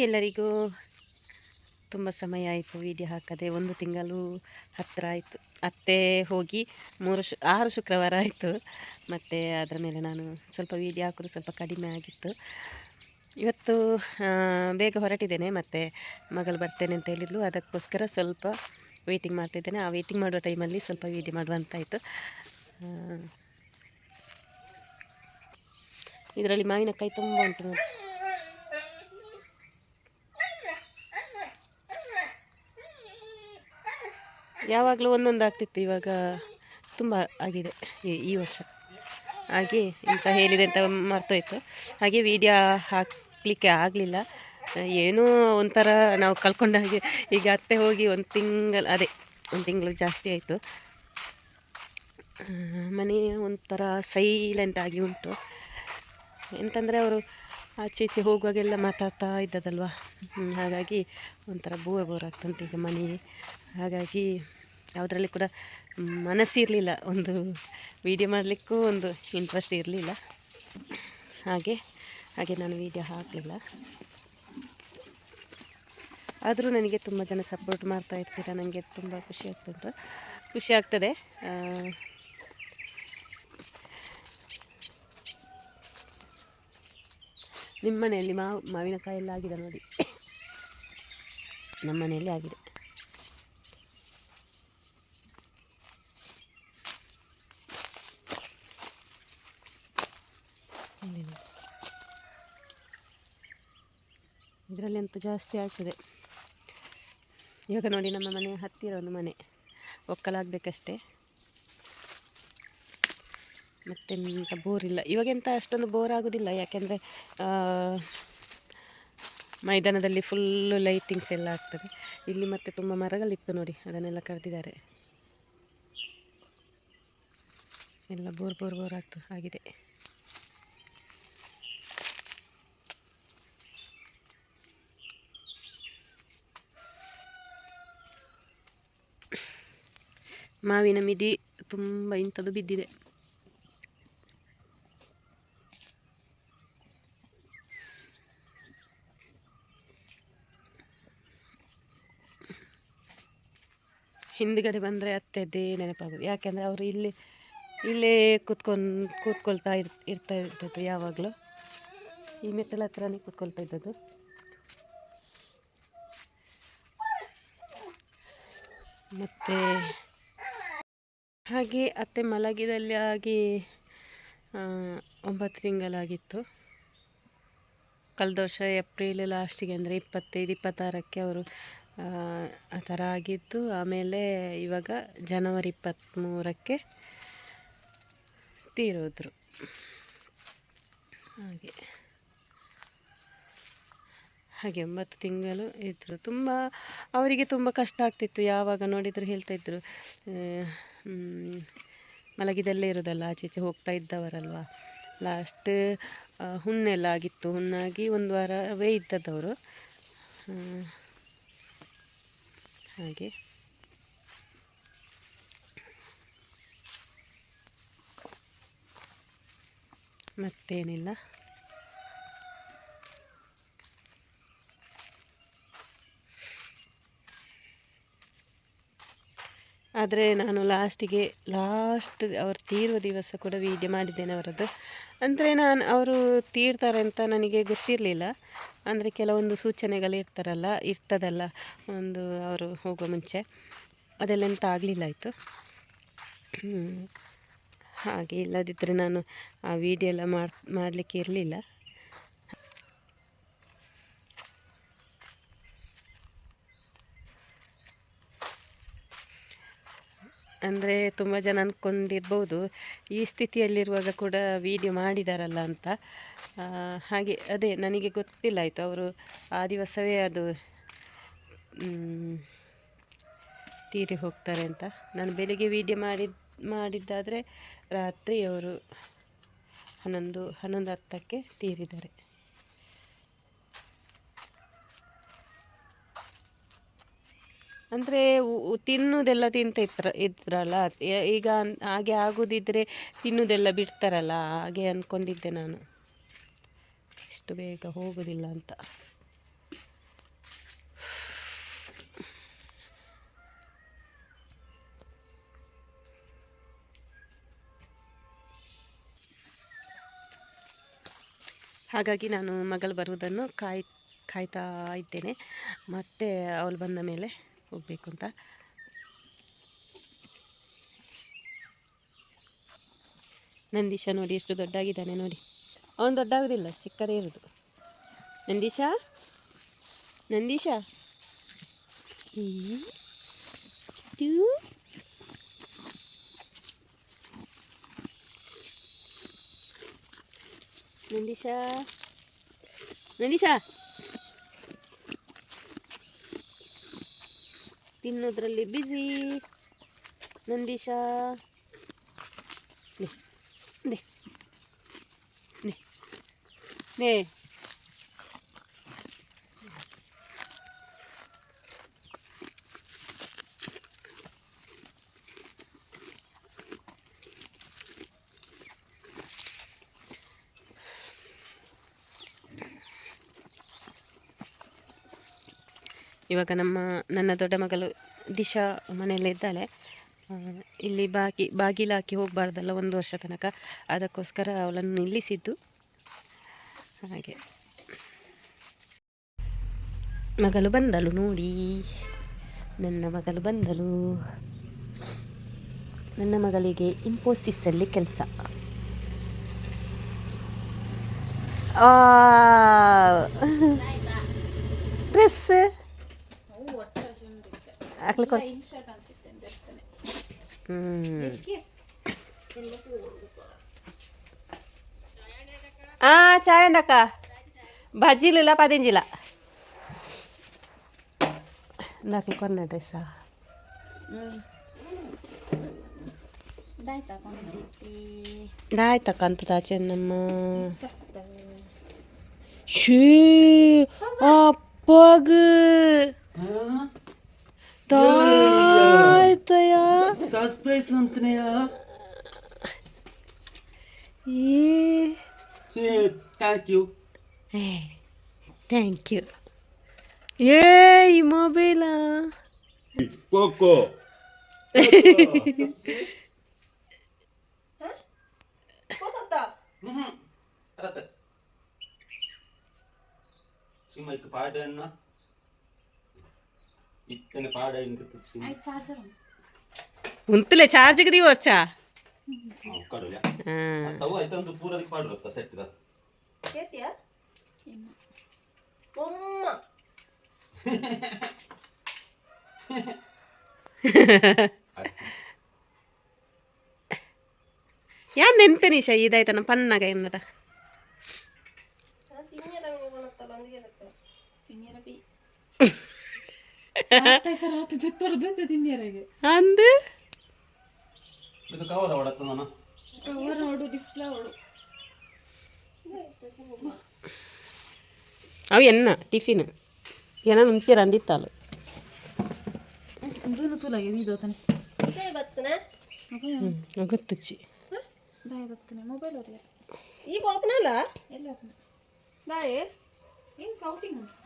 ಎಲ್ಲರಿಗೂ ತುಂಬ ಸಮಯ ಆಯಿತು ವೀಡಿಯೋ ಹಾಕದೆ, 1 ತಿಂಗಳು ಹತ್ತಿರ ಆಯಿತು. ಅತ್ತೆ ಹೋಗಿ 6 ಶುಕ್ರವಾರ ಆಯಿತು. ಮತ್ತು ಅದರ ಮೇಲೆ ನಾನು ಸ್ವಲ್ಪ ವೀಡಿಯೋ ಹಾಕೋದು ಸ್ವಲ್ಪ ಕಡಿಮೆ ಆಗಿತ್ತು. ಇವತ್ತು ಬೇಗ ಹೊರಟಿದ್ದೇನೆ, ಮತ್ತು ಮಗಳು ಬರ್ತೇನೆ ಅಂತ ಹೇಳಿದ್ಲು. ಅದಕ್ಕೋಸ್ಕರ ಸ್ವಲ್ಪ ವೇಟಿಂಗ್ ಮಾಡ್ತಿದ್ದೇನೆ. ಆ ವೇಟಿಂಗ್ ಮಾಡುವ ಟೈಮಲ್ಲಿ ಸ್ವಲ್ಪ ವೀಡಿಯೋ ಮಾಡುವಂತಾಯಿತು. ಇದರಲ್ಲಿ ಮಾವಿನಕಾಯಿ ತುಂಬ ಉಂಟು ನೋಡಿ. ಯಾವಾಗಲೂ ಒಂದೊಂದು ಆಗ್ತಿತ್ತು, ಇವಾಗ ತುಂಬ ಆಗಿದೆ ಈ ವರ್ಷ. ಹಾಗೆ ಎಂತ ಹೇಳಿದೆ ಅಂತ ಮರ್ತೋಯ್ತು. ಹಾಗೆ ವೀಡಿಯೋ ಹಾಕಲಿಕ್ಕೆ ಆಗಲಿಲ್ಲ. ಏನೋ ಒಂಥರ ನಾವು ಕಳ್ಕೊಂಡ ಹಾಗೆ. ಈಗ ಅತ್ತೆ ಹೋಗಿ 1 ತಿಂಗಳು ಜಾಸ್ತಿ ಆಯಿತು. ಮನೆ ಒಂಥರ ಸೈಲೆಂಟ್ ಆಗಿ ಉಂಟು. ಎಂತಂದರೆ ಅವರು ಆಚೆ ಈಚೆ ಹೋಗುವಾಗೆಲ್ಲ ಮಾತಾಡ್ತಾ ಇದ್ದದಲ್ವ, ಹಾಗಾಗಿ ಒಂಥರ ಬೋರ್ ಆಗ್ತುಂಟು ಈಗ ಮನೆ. ಹಾಗಾಗಿ ಯಾವುದರಲ್ಲಿ ಕೂಡ ಮನಸ್ಸಿರಲಿಲ್ಲ, ಒಂದು ವೀಡಿಯೋ ಮಾಡಲಿಕ್ಕೂ ಒಂದು ಇಂಟ್ರೆಸ್ಟ್ ಇರಲಿಲ್ಲ. ಹಾಗೆ ನಾನು ವೀಡಿಯೋ ಹಾಕಲಿಲ್ಲ. ಆದರೂ ನನಗೆ ತುಂಬ ಜನ ಸಪೋರ್ಟ್ ಮಾಡ್ತಾ ಇರ್ತೀರ, ನನಗೆ ತುಂಬ ಖುಷಿ ಆಗ್ತದೆ. ನಿಮ್ಮ ಮನೆಯಲ್ಲಿ ಮಾವಿನಕಾಯಿ ಎಲ್ಲ ಆಗಿದೆ ನೋಡಿ. ನಮ್ಮ ಮನೆಯಲ್ಲಿ ಆಗಿದೆ. ಇದರಲ್ಲಿ ಅಂತೂ ಜಾಸ್ತಿ ಆಗ್ತದೆ. ಇವಾಗ ನೋಡಿ, ನಮ್ಮ ಮನೆ ಹತ್ತಿರ ಒಂದು ಮನೆ ಒಕ್ಕಲಾಗಬೇಕಷ್ಟೇ, ಮತ್ತೆಂತ ಬೋರ್ ಇಲ್ಲ. ಇವಾಗೆಂತ ಅಷ್ಟೊಂದು ಬೋರ್ ಆಗೋದಿಲ್ಲ, ಯಾಕೆಂದರೆ ಮೈದಾನದಲ್ಲಿ ಫುಲ್ಲು ಲೈಟಿಂಗ್ಸ್ ಎಲ್ಲ ಆಗ್ತದೆ. ಇಲ್ಲಿ ಮತ್ತೆ ತುಂಬ ಮರಗಳಿತ್ತು ನೋಡಿ, ಅದನ್ನೆಲ್ಲ ಕರೆದಿದ್ದಾರೆ. ಎಲ್ಲ ಬೋರ್ ಆಗ್ತದೆ ಆಗಿದೆ. ಮಾವಿನ ಮಿಡಿ ತುಂಬ ಇಂಥದ್ದು ಬಿದ್ದಿದೆ. ಹಿಂದ್ಗಡೆ ಬಂದರೆ ಅತ್ತೆದ್ದೇ ನೆನಪಾಗೋದು. ಯಾಕೆಂದರೆ ಅವರು ಇಲ್ಲೇ ಕೂತ್ಕೊಳ್ತಾ ಇರ್ತಾ ಇದ್ದದ್ದು ಯಾವಾಗಲೂ. ಈ ಮೆಟ್ಟಲ ಹತ್ರನೇ ಕೂತ್ಕೊಳ್ತಾ ಇದ್ದದ್ದು. ಮತ್ತು ಹಾಗೆ ಅತ್ತೆ ಮಲಗಿದಲ್ಲಿ ಆಗಿ 9 ತಿಂಗಳಾಗಿತ್ತು. ಕಳೆದ ವರ್ಷ ಏಪ್ರಿಲ್ ಲಾಸ್ಟಿಗೆ, ಅಂದರೆ 25-26ಕ್ಕೆ ಅವರು ಆ ಥರ ಆಗಿದ್ದು. ಆಮೇಲೆ ಇವಾಗ ಜನವರಿ 23ಕ್ಕೆ ತೀರೋದ್ರು. ಹಾಗೆ 9 ತಿಂಗಳು ಇದ್ದರು. ಅವರಿಗೆ ತುಂಬ ಕಷ್ಟ ಆಗ್ತಿತ್ತು. ಯಾವಾಗ ನೋಡಿದರೂ ಹೇಳ್ತಾಯಿದ್ರು, ಮಲಗಿದಲ್ಲೇ ಇರೋದಲ್ಲ, ಆಚೆ ಈಚೆ ಹೋಗ್ತಾ ಇದ್ದವರಲ್ವ. ಲಾಸ್ಟ್ ಹುಣ್ಣೆಲ್ಲ ಆಗಿತ್ತು. ಹುಣ್ಣಾಗಿ 1 ವಾರವೇ ಇದ್ದದ್ದವರು. ಹಾಗೆ ಮತ್ತೇನಿಲ್ಲ. ಆದರೆ ನಾನು ಲಾಸ್ಟ್ ಅವರು ತೀರುವ ದಿವಸ ಕೂಡ ವೀಡಿಯೋ ಮಾಡಿದ್ದೇನೆ ಅವರದ್ದು. ಅಂದರೆ ಅವರು ತೀರ್ತಾರೆ ಅಂತ ನನಗೆ ಗೊತ್ತಿರಲಿಲ್ಲ. ಅಂದರೆ ಕೆಲವೊಂದು ಸೂಚನೆಗಳು ಇರ್ತದಲ್ಲ ಒಂದು ಅವರು ಹೋಗುವ ಮುಂಚೆ, ಅದೆಲ್ಲ ಎಂತ ಆಗಲಿಲ್ಲ ಆಯಿತು. ಹಾಗೆ ಇಲ್ಲದಿದ್ದರೆ ನಾನು ಆ ವೀಡಿಯೋ ಎಲ್ಲ ಮಾಡಲಿಕ್ಕೆ ಇರಲಿಲ್ಲ. ಅಂದರೆ ತುಂಬ ಜನ ಅಂದ್ಕೊಂಡಿರ್ಬೋದು, ಈ ಸ್ಥಿತಿಯಲ್ಲಿರುವಾಗ ಕೂಡ ವೀಡಿಯೋ ಮಾಡಿದಾರಲ್ಲ ಅಂತ. ಹಾಗೆ ಅದೇ ನನಗೆ ಗೊತ್ತಿಲ್ಲ ಆಯಿತು, ಅವರು ಆ ದಿವಸವೇ ಅದು ತೀರಿ ಹೋಗ್ತಾರೆ ಅಂತ. ನಾನು ಬೆಳಿಗ್ಗೆ ವೀಡಿಯೋ ಮಾಡಿದ್ದಾದರೆ ರಾತ್ರಿ ಅವರು 11:10ಕ್ಕೆ ತೀರಿದ್ದಾರೆ. ಅಂದರೆ ತಿನ್ನುವುದೆಲ್ಲ ಇದ್ರಲ್ಲ, ಈಗ ಹಾಗೆ ಆಗೋದಿದ್ರೆ ತಿನ್ನುವುದೆಲ್ಲ ಬಿಡ್ತಾರಲ್ಲ, ಹಾಗೆ ಅಂದ್ಕೊಂಡಿದ್ದೆ ನಾನು. ಇಷ್ಟು ಬೇಗ ಹೋಗೋದಿಲ್ಲ ಅಂತ. ಹಾಗಾಗಿ ನಾನು ಮಗಳು ಬರುವುದನ್ನು ಕಾಯ್ತಾ ಇದ್ದೇನೆ. ಮತ್ತೆ ಅವಳು ಬಂದ ಮೇಲೆ ಹೋಗಬೇಕು ಅಂತ. ನಂದೀಶ ನೋಡಿ ಎಷ್ಟು ದೊಡ್ಡಾಗಿದ್ದಾನೆ ನೋಡಿ. ಅವನು ದೊಡ್ಡಾಗೋದಿಲ್ಲ, ಚಿಕ್ಕದೇ ಇರೋದು. ನಂದೀಶ ನಂದೀಶ ಚಿಟ್ಟು ನಂದೀಶ ನಂದೀಶ ತಿನ್ನೋದ್ರಲ್ಲಿ ಬ್ಯುಸಿ. ನಂದೀಶ ನೇ ನೇ ನೇ ಇವಾಗ ನನ್ನ ದೊಡ್ಡ ಮಗಳು ದಿಶಾ ಮನೆಯಲ್ಲೇ ಇದ್ದಾಳೆ. ಇಲ್ಲಿ ಬಾಗಿಲು ಹಾಕಿ ಹೋಗಬಾರ್ದಲ್ಲ 1 ವರ್ಷ ತನಕ, ಅದಕ್ಕೋಸ್ಕರ ಅವಳನ್ನು ನಿಲ್ಲಿಸಿದ್ದು. ಹಾಗೆ ಮಗಳು ಬಂದಳು ನೋಡಿ, ನನ್ನ ಮಗಳು ಬಂದಳು. ನನ್ನ ಮಗಳಿಗೆ ಇನ್ಫೋಸಿಸಲ್ಲಿ ಕೆಲಸ. ಡ್ರೆಸ್ ಹಾಕ್ಲಿಕ್ಕೆ ಚಾಯ್ ಅಂದಕ್ಕ ಬಜ್ಜಿಲಿಲ್ಲ ಪದಿಂಜಿಲ್ಲ ನಾಲ್ಕು ಕೊನೆ ಡ್ರೆಸ್ಸಾ ದಾಯ್ ತಕ್ಕಂತದ ಚೆನ್ನಮ್ಮ ಶೂ ಅಪ್ಪಗ ತಾಯ್ತಯ ಸರ್ಪ್ರೈಸ್ ಅಂತನೆಯ ಥ್ಯಾಂಕ್ ಯು ಈ ಮೊಬೈಲಾ ಪೋಕೋ ಸಿಮೈಕ್ ಪಾಡನ್ನ ಇತ್ತನೆ ಪಾಡ ಇಂತ ಸಿಮ್ ಐ ಚಾರ್ಜರ್ ಉಂತಲೆ ಚಾರ್ಜ್ ಗೆ ದಿವರ್ಚಾ ಕಡಲೆ ತವ ಐತಂದು ಪೂರದಿ ಪಾಡ್ರತ್ತ ಸೆಟ್ ದ ಕೇತಿಯಾ ಒಮ್ಮ ಯಾನ್ ಎಂತ ನಿಶ ಇದಾಯ್ತನ ಪನ್ನಗ ಏನದ ಅಂದು ಇದು ಕವರ್ ಹೊಡತ್ತ ನಾನು ಕವರ್ ಹೊಡು ಡಿಸ್ಪ್ಲೇ ಹೊಡು ಅವು ಎನ್ನ ಟಿಫಿನ್ ಏನ ಮುಂಚೆ ರಂದಿತ್ತಾಲು ಇದನ್ನು ತುಲ ಇದು ತಾನೆ ಇದೇ ಬತ್ತನೆ ಗೊತ್ತುಚ್ಚಿ ದಾಯ ಬತ್ತನೆ ಮೊಬೈಲ್ ಅವರಿಗೆ ಈಗ ಓಪನ್ ಅಲ್ಲ ಎಲ್ಲ ಓಪನ್ ದಾಯ ಏನು ಕೌಂಟಿಂಗ್ ಉಂಟು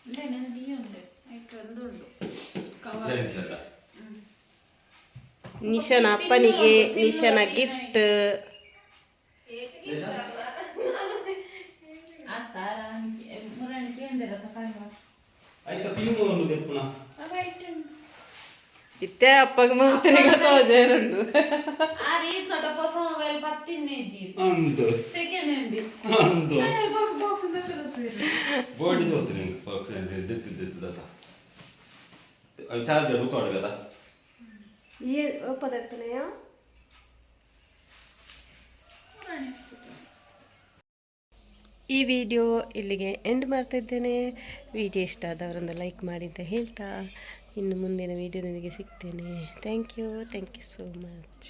ಇಲ್ಲ ನನ್ನ ದಿಯ ಉಂಟು ಆಯ್ತು ಒಂದುಂಟು ಕವರ್ ನಿಶನ ಅಪ್ಪನಿಗೆ ನಿಶನ ಗಿಫ್ಟ್ ಇತ್ತೆ ಅಪ್ಪಗೆ ಮಾತನಿಗೆ ತೋಜೇರುಂಡು ಆ ರೀತಿ ನೋಟ ಹೊಸ ಮೊಬೈಲ್ 10 ಇದ್ದೀರಿ ಅಂದು ಸೆಕೆಂಡ್ ಹ್ಯಾಂಡ್ ಅಂದು ಬಾಕ್ಸ್ ದೊಡ್ಡ ಸೇರಿ ಬೋರ್ಡ್ ಹೋಗ್ತೀನಿ ಬಾಕ್ಸ್ ದಿತ್ತಿದ್ದದ ಚಾರ್ಜರ್ ಹುಕ್ಕಾಡು కదా ಈ ಒಪ್ಪದರ್ತನೆಯಾ ಈ ವಿಡಿಯೋ ಇಲ್ಲಿಗೆ ಎಂಡ್ ಮಾಡ್ತಾ ಇದ್ದೇನೆ. ವಿಡಿಯೋ ಇಷ್ಟ ಆದವರೊಂದು ಲೈಕ್ ಮಾಡಿ ಅಂತ ಹೇಳ್ತಾ ಇನ್ನು ಮುಂದಿನ ವಿಡಿಯೋದೊಂದಿಗೆ ಸಿಗ್ತೇನೆ. Thank you so much.